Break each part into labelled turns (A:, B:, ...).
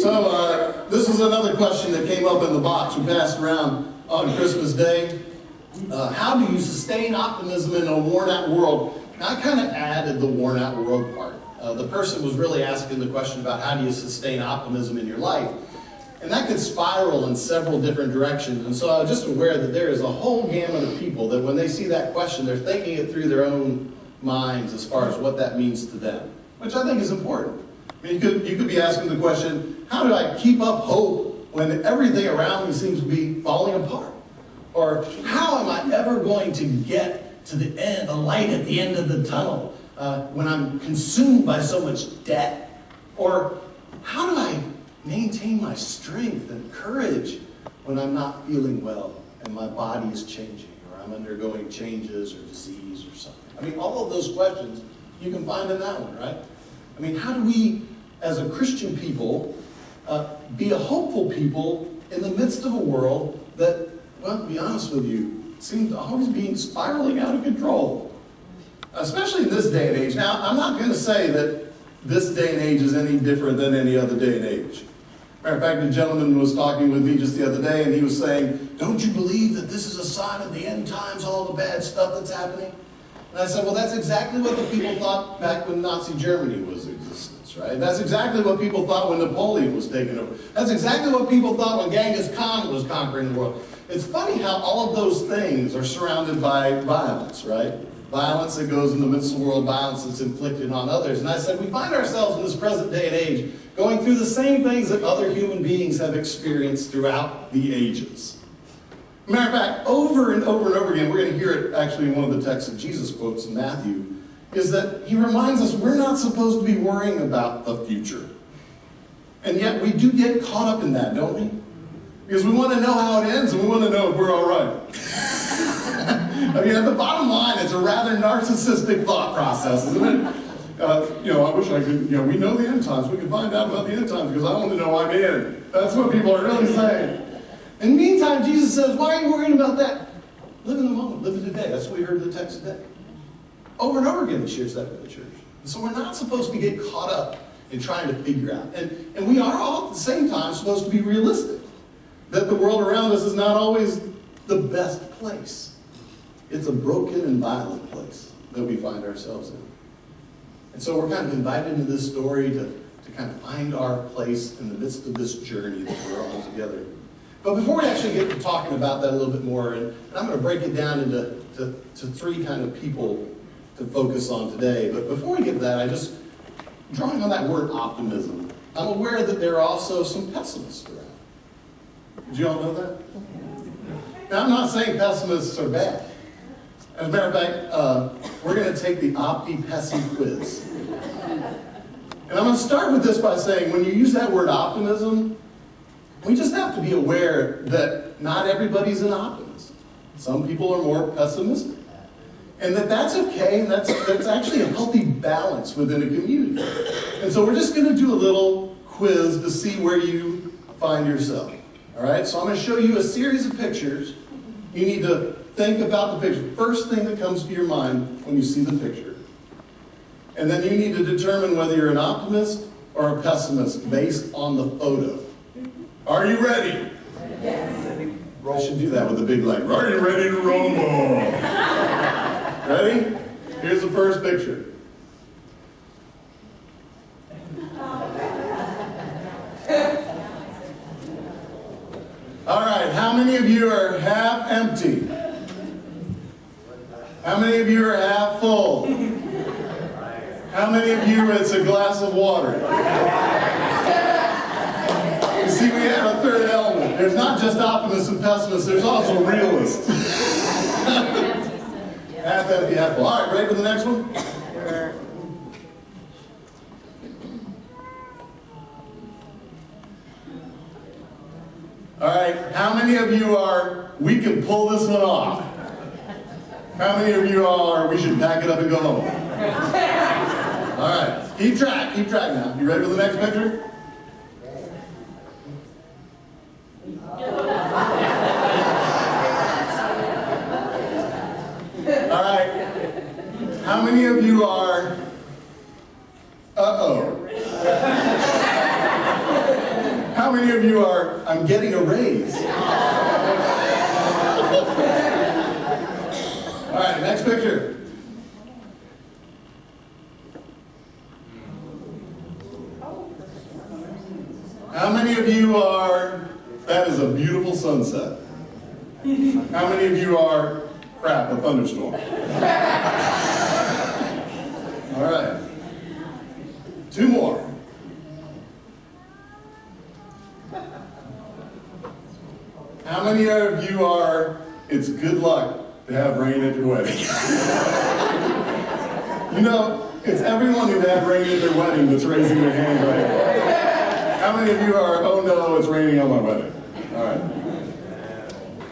A: So this is another question that came up in the box we passed around on Christmas Day. How do you sustain optimism in a worn-out world? Now, I kind of added the worn-out world part. The person was really asking the question about how do you sustain optimism in your life? And that could spiral in several different directions. And so I was just aware that there is a whole gamut of people that when they see that question, they're thinking it through their own minds as far as what that means to them, which I think is important. I mean, you could be asking the question, how do I keep up hope when everything around me seems to be falling apart? Or how am I ever going to get to the end, the light at the end of the tunnel, when I'm consumed by so much debt? Or how do I maintain my strength and courage when I'm not feeling well and my body is changing or I'm undergoing changes or disease or something? I mean, all of those questions you can find in that one, right? I mean, how do we, as a Christian people, be a hopeful people in the midst of a world that, well, to be honest with you, seems to always be spiraling out of control? Especially in this day and age. Now, I'm not going to say that this day and age is any different than any other day and age. Matter of fact, a gentleman was talking with me just the other day, and he was saying, don't you believe that this is a sign of the end times, all the bad stuff that's happening? And I said, well, that's exactly what the people thought back when Nazi Germany was in existence, right? That's exactly what people thought when Napoleon was taking over. That's exactly what people thought when Genghis Khan was conquering the world. It's funny how all of those things are surrounded by violence, right? Violence that goes in the midst of the world, violence that's inflicted on others. And I said, we find ourselves in this present day and age going through the same things that other human beings have experienced throughout the ages. Matter of fact, over and over and over again, we're going to hear it actually in one of the texts that Jesus quotes in Matthew, is that he reminds us we're not supposed to be worrying about the future. And yet we do get caught up in that, don't we? Because we want to know how it ends and we want to know if we're all right. I mean, at the bottom line, it's a rather narcissistic thought process, isn't it? I wish I could, we know the end times. We can find out about the end times because I want to know I'm in. That's what people are really saying. In the meantime, Jesus says, why are you worrying about that? Live in the moment, live in today. That's what we heard in the text today. Over and over again, he shares that with the church. And so we're not supposed to get caught up in trying to figure out. And we are all at the same time supposed to be realistic. That the world around us is not always the best place. It's a broken and violent place that we find ourselves in. And so we're kind of invited into this story to kind of find our place in the midst of this journey that we're all together. But before we actually get to talking about that a little bit more, and I'm going to break it down into three kind of people to focus on today. But before we get to that, drawing on that word optimism, I'm aware that there are also some pessimists around. Did you all know that? Now, I'm not saying pessimists are bad. As a matter of fact, we're going to take the Opti-Pessi quiz. And I'm going to start with this by saying, when you use that word optimism, we just have to be aware that not everybody's an optimist. Some people are more pessimistic. And that's okay, and that's actually a healthy balance within a community. And so we're just going to do a little quiz to see where you find yourself. All right, so I'm going to show you a series of pictures. You need to think about the picture. First thing that comes to your mind when you see the picture. And then you need to determine whether you're an optimist or a pessimist based on the photo. Are you ready? Yes. I should do that with a big leg. Are you ready to rumble? Ready? Here's the first picture. All right, how many of you are half empty? How many of you are half full? How many of you it's a glass of water? You see, we have a third element. There's not just optimists and pessimists, there's also realists. Half empty, half full. All right, ready for the next one? Sure. All right, how many of you are, we can pull this one off? How many of you are, we should pack it up and go home? All right, keep track now. You ready for the next picture? All right, how many of you are, How many of you are, I'm getting a raise? All right, next picture. How many of you are, that is a beautiful sunset? How many of you are, crap, a thunderstorm? All right. 2 more. How many of you are, it's good luck to have rain at your wedding? You know, it's everyone who had rain at their wedding that's raising their hand right now. How many of you are, oh no, it's raining on my wedding? All right.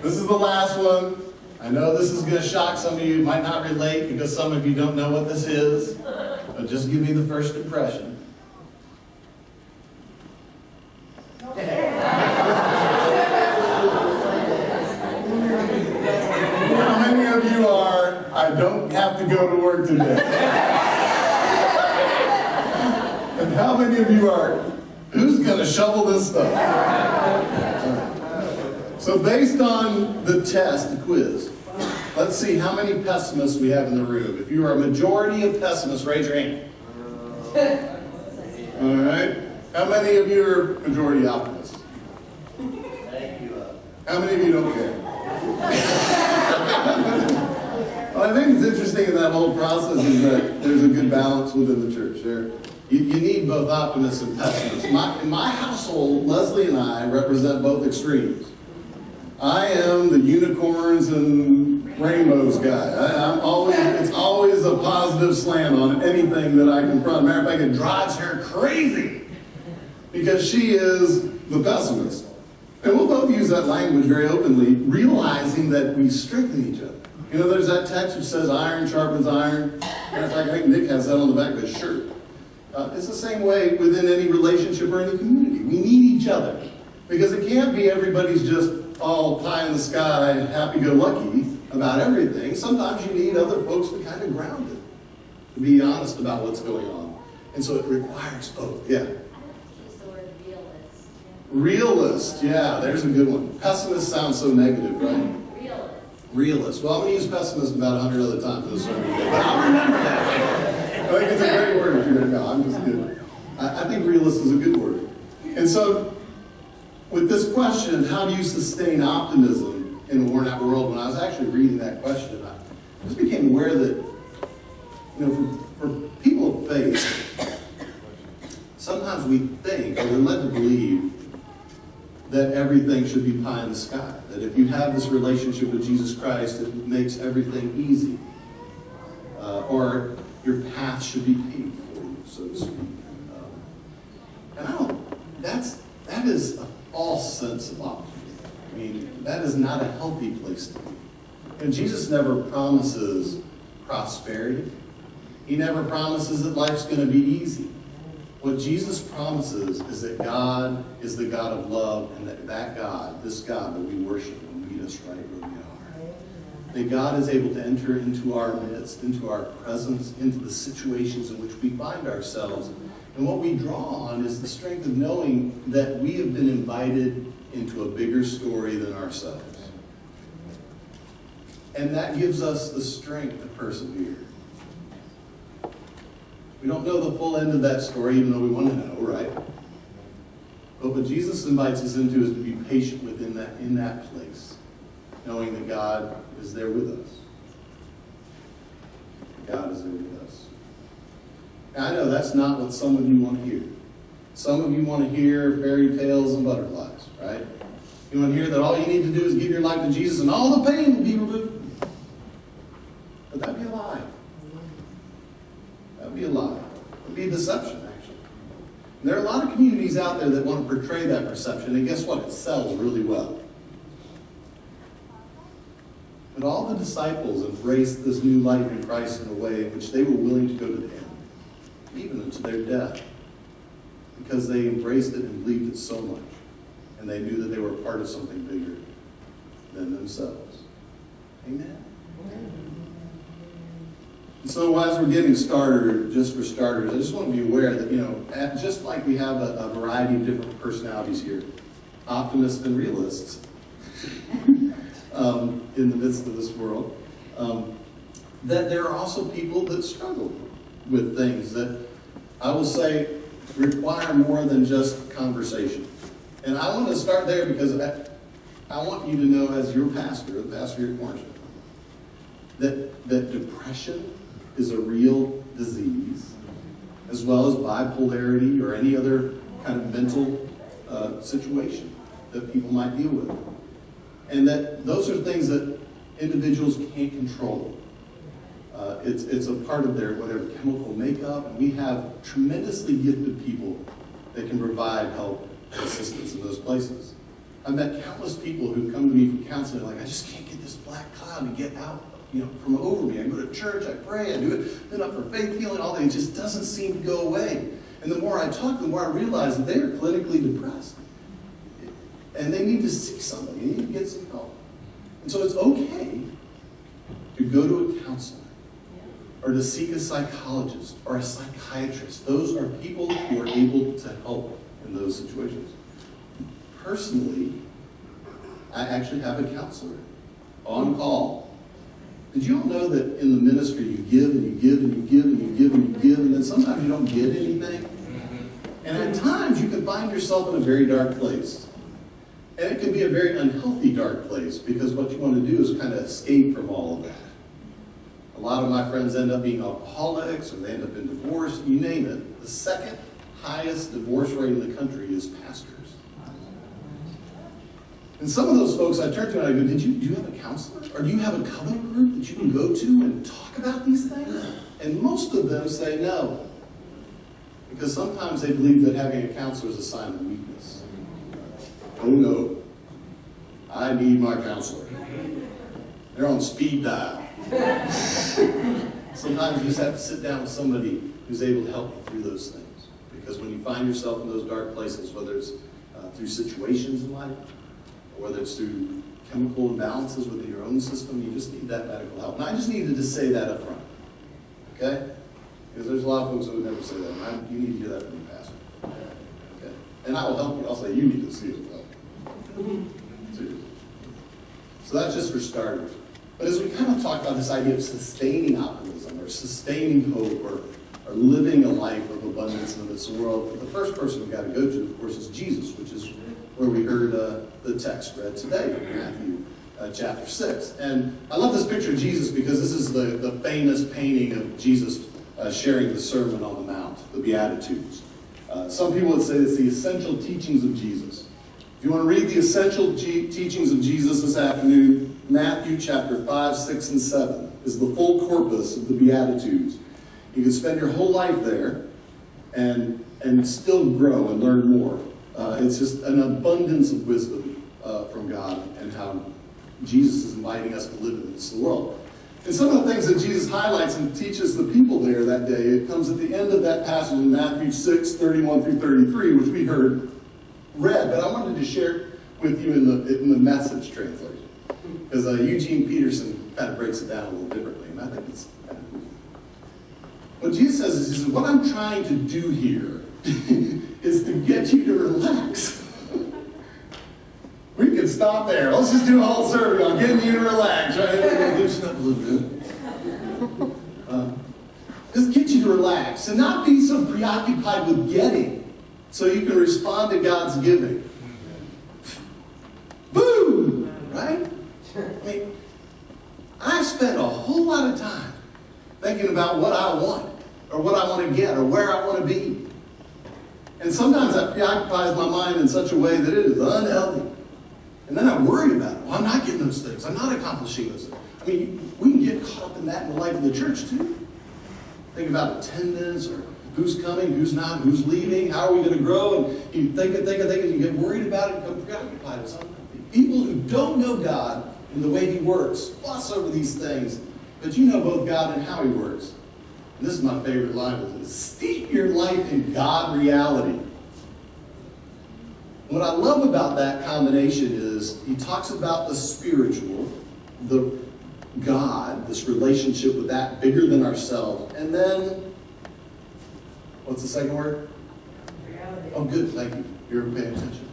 A: This is the last one. I know this is going to shock some of you. You might not relate because some of you don't know what this is. But just give me the first impression. How many of you are, I don't have to go to work today? And how many of you are, who's going to shovel this stuff? So based on the test, the quiz, let's see how many pessimists we have in the room. If you are a majority of pessimists, raise your hand. All right. How many of you are majority optimists? How many of you don't care? Well, I think it's interesting in that whole process is that there's a good balance within the church. You need both optimists and pessimists. In my household, Leslie and I represent both extremes. I am the unicorns and rainbows guy. It's always a positive slam on anything that I confront. Matter of fact, it drives her crazy because she is the pessimist. And we'll both use that language very openly, realizing that we strengthen each other. You know, there's that text which says iron sharpens iron. Matter of fact, I think Nick has that on the back of his shirt. It's the same way within any relationship or any community. We need each other because it can't be everybody's just all pie in the sky, happy-go-lucky about everything. Sometimes you need other folks to kind of ground it, to be honest about what's going on. And so it requires both. Yeah.
B: Use the word realist.
A: Realist, yeah, there's a good one. Pessimist sounds so negative, right? Realist. Well, I'm going to use pessimist about 100 other times this sermon today, but I'll remember that. I think it's a great word. No, I'm just kidding. I think realist is a good word. And so, with this question, how do you sustain optimism in a worn-out world? When I was actually reading that question, I just became aware that, for people of faith, sometimes we think, or we're led to believe, that everything should be pie in the sky. That if you have this relationship with Jesus Christ, it makes everything easy. Or your path should be paved for you, so to speak. And that is a false sense of optimism. I mean, that is not a healthy place to be. And Jesus never promises prosperity. He never promises that life's going to be easy. What Jesus promises is that God is the God of love, and that God, this God that we worship, will meet us right where we are. That God is able to enter into our midst, into our presence, into the situations in which we find ourselves. And what we draw on is the strength of knowing that we have been invited into a bigger story than ourselves. And that gives us the strength to persevere. We don't know the full end of that story, even though we want to know, right? But what Jesus invites us into is to be patient within in that place, knowing that God is there with us. God is there with us. Now, I know that's not what some of you want to hear. Some of you want to hear fairy tales and butterflies, right? You want to hear that all you need to do is give your life to Jesus and all the pain will be removed. But that'd be a lie. That would be a lie. It would be a deception, actually. And there are a lot of communities out there that want to portray that perception, and guess what? It sells really well. But all the disciples embraced this new life in Christ in a way in which they were willing to go to the end, even unto their death, because they embraced it and believed it so much, and they knew that they were a part of something bigger than themselves. Amen? So as we're getting started, just for starters, I just want to be aware that, just like we have a variety of different personalities here, optimists and realists, in the midst of this world, that there are also people that struggle with things that I will say require more than just conversation. And I want to start there because I want you to know, as your pastor, the pastor here at Cornerstone, that depression is a real disease, as well as bipolarity or any other kind of mental situation that people might deal with. And that those are things that individuals can't control. It's a part of their whatever chemical makeup, and we have tremendously gifted people that can provide help and assistance in those places. I've met countless people who've come to me for counseling, like, I just can't get this black cloud to get out, from over me. I go to church, I pray, I do it, then up for faith healing, all that. It just doesn't seem to go away. And the more I talk, the more I realize that they are clinically depressed. And they need to see somebody, they need to get some help. And so it's okay to go to a counselor, or to seek a psychologist or a psychiatrist. Those are people who are able to help in those situations. Personally, I actually have a counselor on call. Did you all know that in the ministry you give and you give and you give and you give and you give, and then sometimes you don't get anything? And at times you can find yourself in a very dark place. And it can be a very unhealthy dark place, because what you want to do is kind of escape from all of that. A lot of my friends end up being alcoholics, or they end up in divorce, you name it. The second highest divorce rate in the country is pastors. And some of those folks I turn to and I go, do you have a counselor? Or do you have a covenant group that you can go to and talk about these things? And most of them say no. Because sometimes they believe that having a counselor is a sign of weakness. Oh no, I need my counselor. They're on speed dial. Sometimes you just have to sit down with somebody who's able to help you through those things. Because when you find yourself in those dark places, whether it's through situations in life, or whether it's through chemical imbalances within your own system, you just need that medical help. And I just needed to say that up front. Okay? Because there's a lot of folks that would never say that. And you need to hear that from your pastor. Okay? And I will help you. I'll say, you need to see it. Seriously. So that's just for starters. But as we kind of talk about this idea of sustaining optimism, or sustaining hope, or living a life of abundance in this world, the first person we've got to go to, of course, is Jesus, which is where we heard the text read today in Matthew chapter 6. And I love this picture of Jesus because this is the famous painting of Jesus sharing the Sermon on the Mount, the Beatitudes. Some people would say it's the essential teachings of Jesus. If you want to read the essential teachings of Jesus this afternoon, Matthew chapter 5, 6, and 7 is the full corpus of the Beatitudes. You can spend your whole life there and still grow and learn more. It's just an abundance of wisdom from God, and how Jesus is inviting us to live in this world. And some of the things that Jesus highlights and teaches the people there that day, it comes at the end of that passage in Matthew 6, 31 through 33, which we heard read, but I wanted to share with you in the Message translation. Because Eugene Peterson kind of breaks it down a little differently, and I think it's kind of cool. What Jesus says is, he says, what I'm trying to do here is to get you to relax. We can stop there. Let's just do a whole survey on getting you to relax, right? Loosen up a little bit. Just get you to relax and not be so preoccupied with getting, so you can respond to God's giving. Boom! Right? I mean, I spend a whole lot of time thinking about what I want, or what I want to get, or where I want to be. And sometimes that preoccupies my mind in such a way that it is unhealthy. And then I worry about it. Well, I'm not getting those things. I'm not accomplishing those things. I mean, we can get caught up in that in the life of the church too. Think about attendance, or who's coming, who's not, who's leaving, how are we going to grow? And you think, and you get worried about it and become preoccupied with something. People who don't know God and the way He works fuss over these things, but you know both God and how He works. And this is my favorite line, is steep your life in God reality. What I love about that combination is he talks about the spiritual, the God, this relationship with that bigger than ourselves. And then, what's the second word?
B: Reality.
A: Oh, good, thank you. You're paying attention.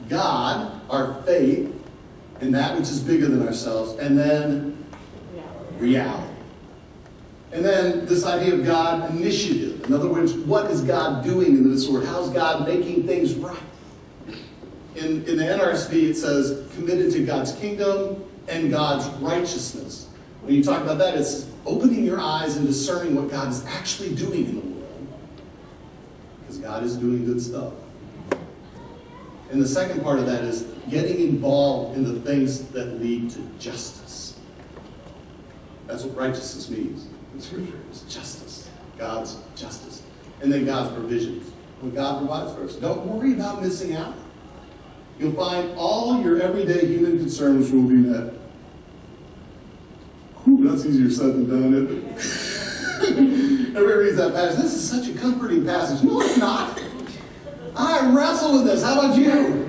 A: God, our faith, in that which is bigger than ourselves, and then reality. And then this idea of God initiative. In other words, what is God doing in this world? How's God making things right? In the NRSV, it says, committed to God's kingdom and God's righteousness. When you talk about that, it's opening your eyes and discerning what God is actually doing in the world. Because God is doing good stuff. And the second part of that is getting involved in the things that lead to justice. That's what righteousness means in Scripture. It's justice. God's justice. And then God's provisions. What God provides for us. Don't worry about missing out. You'll find all your everyday human concerns will be met. Whew, that's easier said than done, isn't it? Everybody reads that passage. This is such a comforting passage. No, it's not. I wrestle with this. How about you?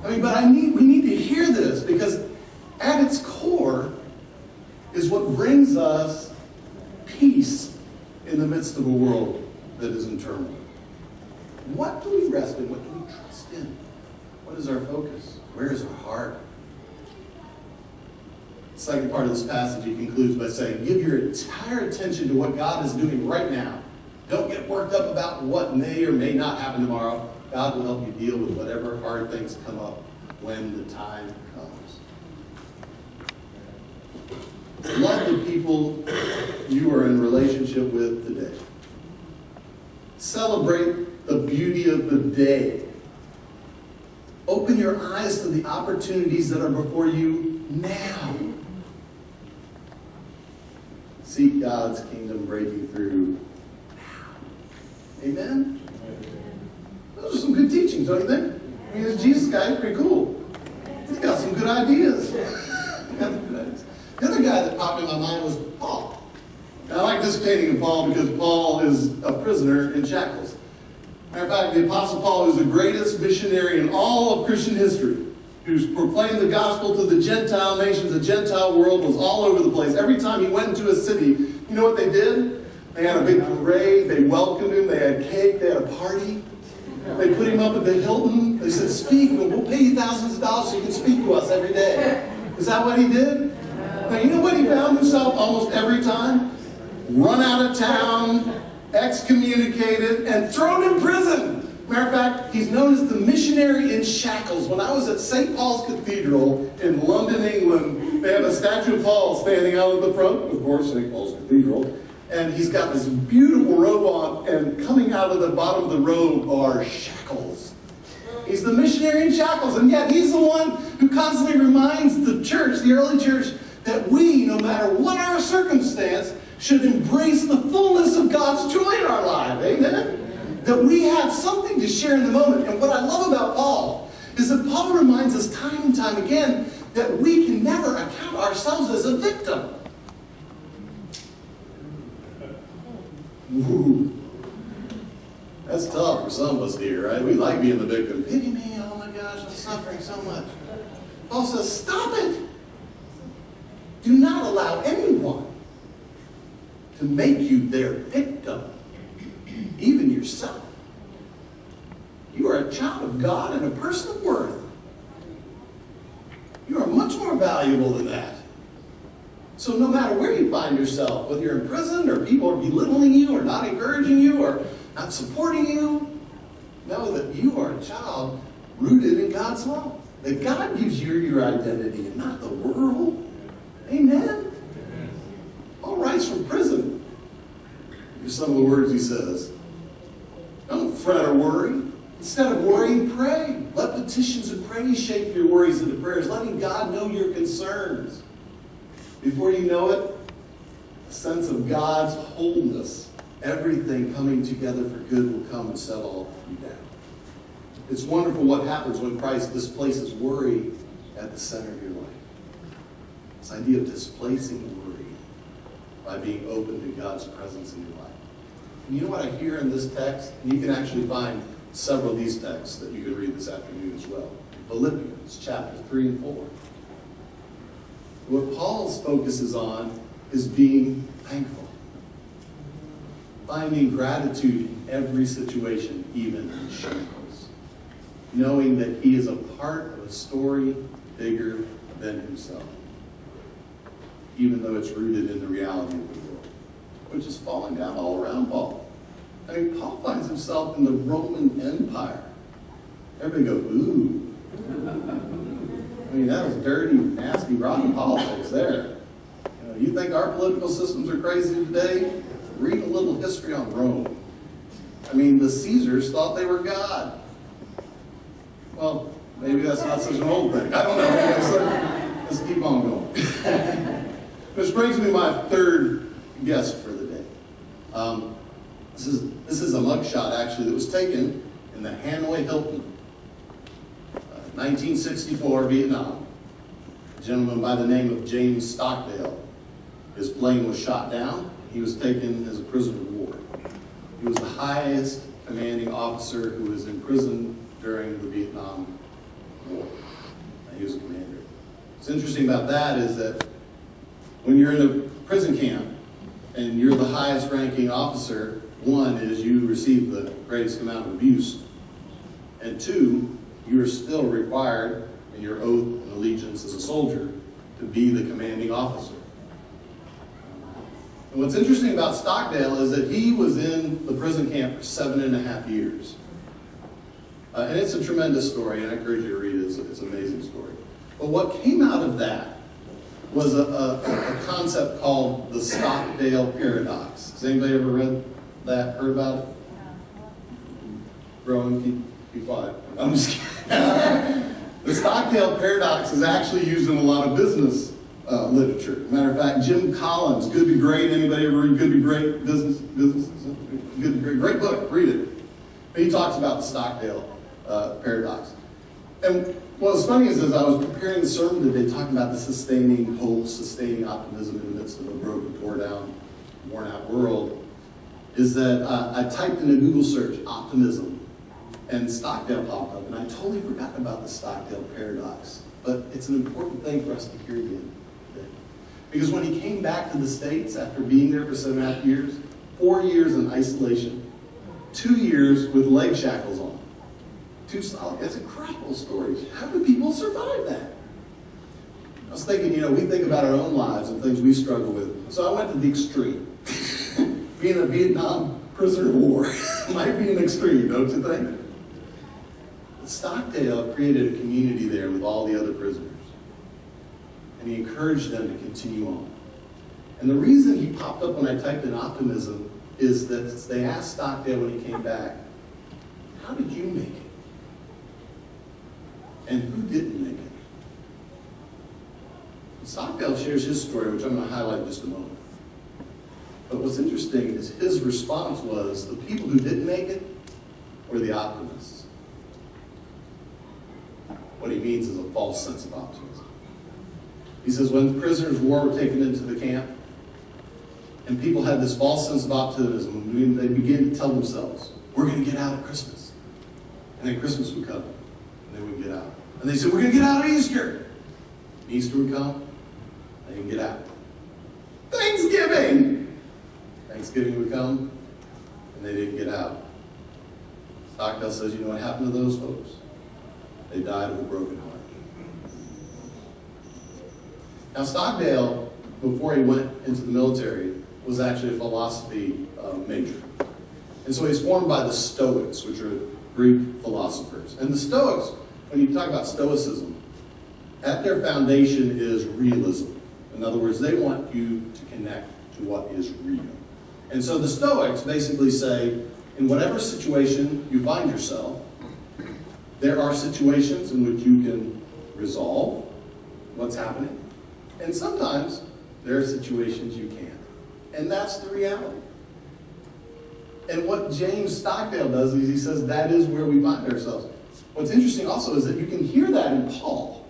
A: But we need to hear this, because at its core is what brings us peace in the midst of a world that is in turmoil. What do we rest in? What do we trust in? What is our focus? Where is our heart? The second part of this passage, he concludes by saying, give your entire attention to what God is doing right now. Don't get worked up about what may or may not happen tomorrow. God will help you deal with whatever hard things come up when the time comes. Love the people you are in relationship with today. Celebrate the beauty of the day. Open your eyes to the opportunities that are before you now. Seek God's kingdom breaking through. Amen? Those are some good teachings, don't you think? This Jesus guy is pretty cool. He's got some good ideas. The other guy that popped in my mind was Paul. And I like this painting of Paul because Paul is a prisoner in shackles. Matter of fact, the Apostle Paul is the greatest missionary in all of Christian history, who's proclaimed the gospel to the Gentile nations. The Gentile world was all over the place. Every time he went into a city, you know what they did? They had a big parade. They welcomed him. They had cake. They had a party. They put him up at the Hilton. They said, speak. We'll pay you thousands of dollars so you can speak to us every day. Is that what he did? Now, you know what he found himself almost every time? Run out of town, excommunicated, and thrown in prison. Matter of fact, he's known as the missionary in shackles. When I was at St. Paul's Cathedral in London, England, they have a statue of Paul standing out at the front, of course, St. Paul's Cathedral. And he's got this beautiful robe on, and coming out of the bottom of the robe are shackles. He's the missionary in shackles, and yet he's the one who constantly reminds the church, the early church, that we, no matter what our circumstance, should embrace the fullness of God's joy in our life. Amen? That we have something to share in the moment. And what I love about Paul is that Paul reminds us time and time again that we can never account ourselves as a victim. Ooh. That's tough for some of us here, right? We like being the victim. Pity me, oh my gosh, I'm suffering so much. Paul says, stop it. Do not allow anyone to make you their victim, even yourself. You are a child of God and a person of worth. You are much more valuable than that. So no matter where you find yourself, whether you're in prison or people are belittling you or not encouraging you or not supporting you, know that you are a child rooted in God's love. That God gives you your identity and not the world. Amen? Paul writes from prison. Here's some of the words he says. Don't fret or worry. Instead of worrying, pray. Let petitions and praise shape your worries into prayers, letting God know your concerns. Before you know it, a sense of God's wholeness, everything coming together for good will come and settle you down. It's wonderful what happens when Christ displaces worry at the center of your life. This idea of displacing worry by being open to God's presence in your life. And you know what I hear in this text? And you can actually find several of these texts that you can read this afternoon as well. Philippians chapter 3 and 4. What Paul's focus is on is being thankful. Finding gratitude in every situation, even in shambles. Knowing that he is a part of a story bigger than himself. Even though it's rooted in the reality of the world, which is falling down all around Paul. I mean, Paul finds himself in the Roman Empire. Everybody goes, ooh. I mean, that was dirty, nasty, rotten politics there. You think our political systems are crazy today? Read a little history on Rome. I mean, the Caesars thought they were God. Well, maybe that's not such an old thing. I don't know. Anyway, so let's keep on going. Which brings me to my third guest for the day. This is a mugshot, actually, that was taken in the Hanoi Hilton, 1964, Vietnam. A gentleman by the name of James Stockdale. His plane was shot down. He was taken as a prisoner of war. He was the highest commanding officer who was in prison during the Vietnam War. He was a commander. What's interesting about that is that when you're in a prison camp and you're the highest ranking officer, one is you receive the greatest amount of abuse, and two, you are still required in your oath and allegiance as a soldier to be the commanding officer. And what's interesting about Stockdale is that he was in the prison camp for 7.5 years. And it's a tremendous story, and I encourage you to read it. It's an amazing story. But what came out of that was a concept called the Stockdale paradox. Has anybody ever read that, heard about it? Growing, keep quiet. I'm just kidding. The Stockdale paradox is actually used in a lot of business literature. Matter of fact, Jim Collins, Good to Great. Anybody ever read Good to Great? Business? Good to Great. Great book. Read it. He talks about the Stockdale paradox. And what's funny is, as I was preparing the sermon today, talking about the sustaining hope, sustaining optimism in the midst of a broken, tore down, worn out world, is that I typed in a Google search, optimism, and Stockdale popped up, and I totally forgot about the Stockdale paradox. But it's an important thing for us to hear again today. Because when he came back to the States after being there for 7.5 years, 4 years in isolation, 2 years with leg shackles on. It's an incredible story. How do people survive that? I was thinking, we think about our own lives and things we struggle with. So I went to the extreme. Being a Vietnam prisoner of war might be an extreme, don't you think? But Stockdale created a community there with all the other prisoners. And he encouraged them to continue on. And the reason he popped up when I typed in optimism is that they asked Stockdale when he came back, how did you make it? And who didn't make it? And Stockdale shares his story, which I'm going to highlight in just a moment. But what's interesting is his response was the people who didn't make it were the optimists. What he means is a false sense of optimism. He says when prisoners of war were taken into the camp, and people had this false sense of optimism, they began to tell themselves, we're going to get out at Christmas. And then Christmas would come, and they wouldn't get out. And they said, we're going to get out at Easter. Easter would come, they didn't get out. Thanksgiving would come, and they didn't get out. Stockdale says, you know what happened to those folks? They died of a broken heart. Now Stockdale, before he went into the military, was actually a philosophy major. And so he's formed by the Stoics, which are Greek philosophers. And the Stoics, when you talk about Stoicism, at their foundation is realism. In other words, they want you to connect to what is real. And so the Stoics basically say, in whatever situation you find yourself, there are situations in which you can resolve what's happening. And sometimes there are situations you can't. And that's the reality. And what James Stockdale does is he says that is where we find ourselves. What's interesting also is that you can hear that in Paul.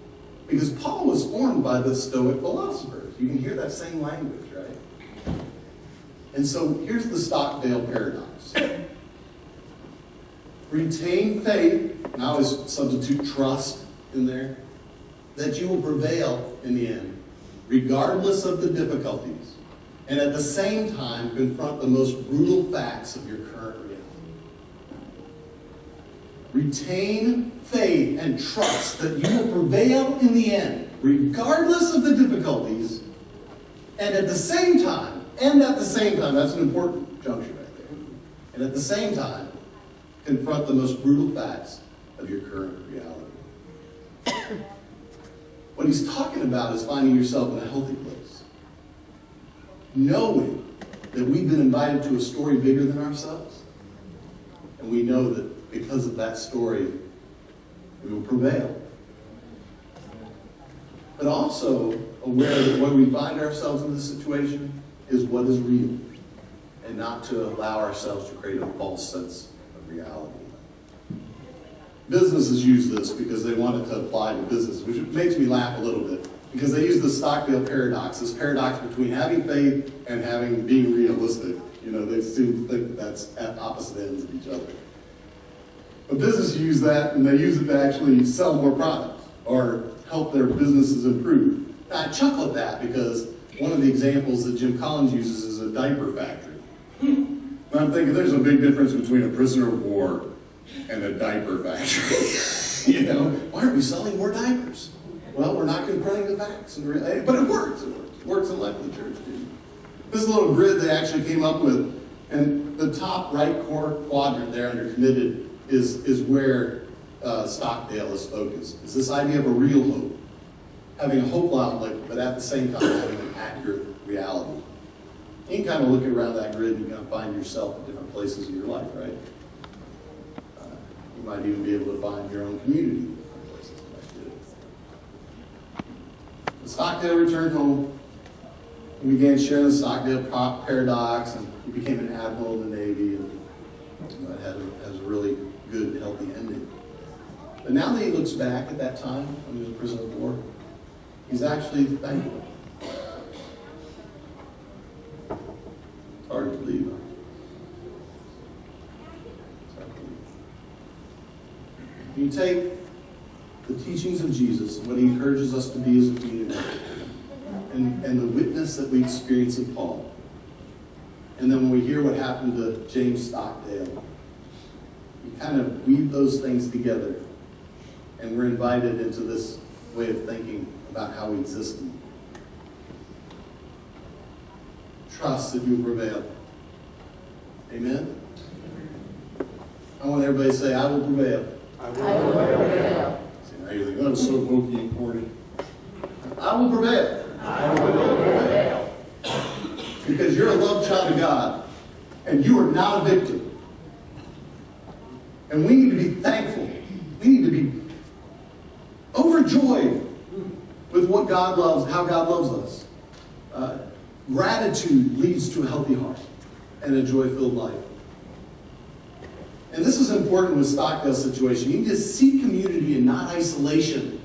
A: Because Paul was formed by the Stoic philosophers. You can hear that same language, right? And so here's the Stockdale paradox. Retain faith, and I always substitute trust in there, that you will prevail in the end, regardless of the difficulties, and at the same time confront the most brutal facts of your current reality. Retain faith and trust that you will prevail in the end, regardless of the difficulties, and at the same time, that's an important juncture right there, and at the same time, confront the most brutal facts of your current reality. What he's talking about is finding yourself in a healthy place. Knowing that we've been invited to a story bigger than ourselves. And we know that because of that story, we will prevail. But also aware that when we find ourselves in this situation is what is real. And not to allow ourselves to create a false sense of reality. Businesses use this because they want it to apply to business, which makes me laugh a little bit. Because they use the Stockdale paradox, this paradox between having faith and being realistic. You know, they seem to think that that's at opposite ends of each other. But businesses use that, and they use it to actually sell more products or help their businesses improve. Now, I chuckle at that because one of the examples that Jim Collins uses is a diaper factory. And I'm thinking there's a big difference between a prisoner of war and a diaper factory. You know, why aren't we selling more diapers? Well, we're not confronting the facts. But it works. It works in life of the church, too. This little grid they actually came up with, and the top right quadrant there under committed is where Stockdale is focused. It's this idea of a real hope. Having a hopeful outlook, but at the same time having an accurate reality. You can kind of look around that grid and you kind of find yourself in different places in your life, right? You might even be able to find your own community in different places like this. Stockdale returned home. He began sharing the Stockdale paradox, and he became an admiral in the Navy, and it has a really good, healthy ending. But now that he looks back at that time when he was a prisoner of war, he's actually thankful. It's hard to believe. You take the teachings of Jesus and what he encourages us to be as a community, and the witness that we experience in Paul. And then when we hear what happened to James Stockdale, we kind of weave those things together, and we're invited into this way of thinking about how we exist. Trust that you will prevail. Amen? I want everybody to say, I will prevail.
B: I will prevail.
A: See, now you're thinking, oh, it's so hokey and corny. I will prevail.
B: I will prevail.
A: Because you're a loved child of God, and you are not a victim. And we need to be thankful. We need to be overjoyed with what God loves, how God loves us. Gratitude leads to a healthy heart and a joy-filled life. And this is important with Stockdale's situation. You need to seek community and not isolation.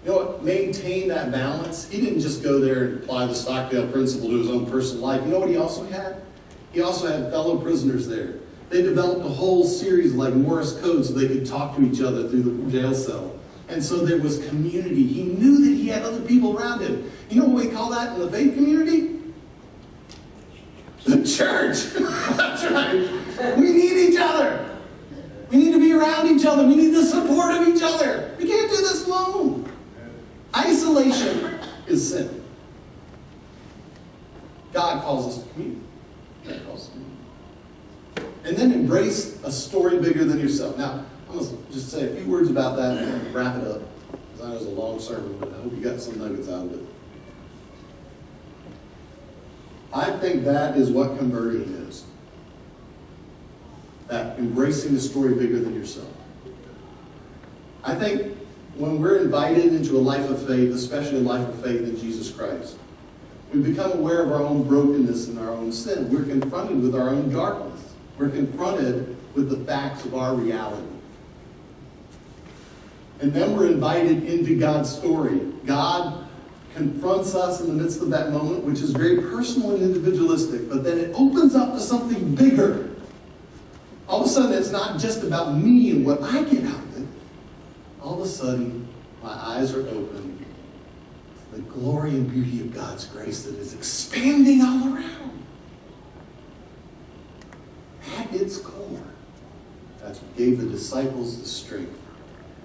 A: You know what? Maintain that balance. He didn't just go there and apply the Stockdale principle to his own personal life. You know what he also had? He also had fellow prisoners there. They developed a whole series like Morse code so they could talk to each other through the jail cell. And so there was community. He knew that he had other people around him. You know what we call that in the faith community? The church. That's right. We need each other. We need to be around each other. We need the support of each other. We can't do this alone. Isolation is sin. God calls us to community. God calls us to community. And then embrace a story bigger than yourself. Now, I'm going to just say a few words about that and wrap it up. Because I know it was a long sermon, but I hope you got some nuggets out of it. I think that is what converting is. That embracing the story bigger than yourself. I think when we're invited into a life of faith, especially a life of faith in Jesus Christ, we become aware of our own brokenness and our own sin. We're confronted with our own darkness. We're confronted with the facts of our reality. And then we're invited into God's story. God confronts us in the midst of that moment, which is very personal and individualistic, but then it opens up to something bigger. All of a sudden, it's not just about me and what I get out of it. All of a sudden, my eyes are open to the glory and beauty of God's grace that is expanding all around. At its core, that's what gave the disciples the strength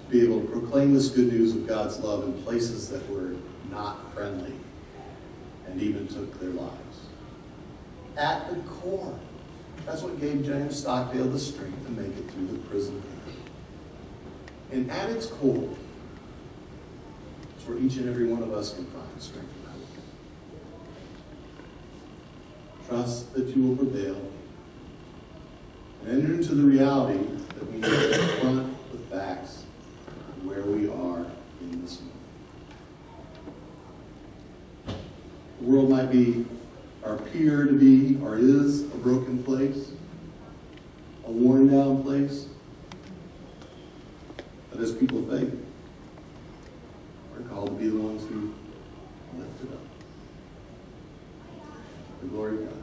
A: to be able to proclaim this good news of God's love in places that were not friendly and even took their lives. At the core, that's what gave James Stockdale the strength to make it through the prison camp. And at its core, it's where each and every one of us can find strength and hope. Trust that you will prevail and enter into the reality that we need to confront the facts of where we are in this moment. The world might be, or appear to be, or is a broken place, a worn down place. But as people of faith, we're called to be the ones who lift it up. The glory of God.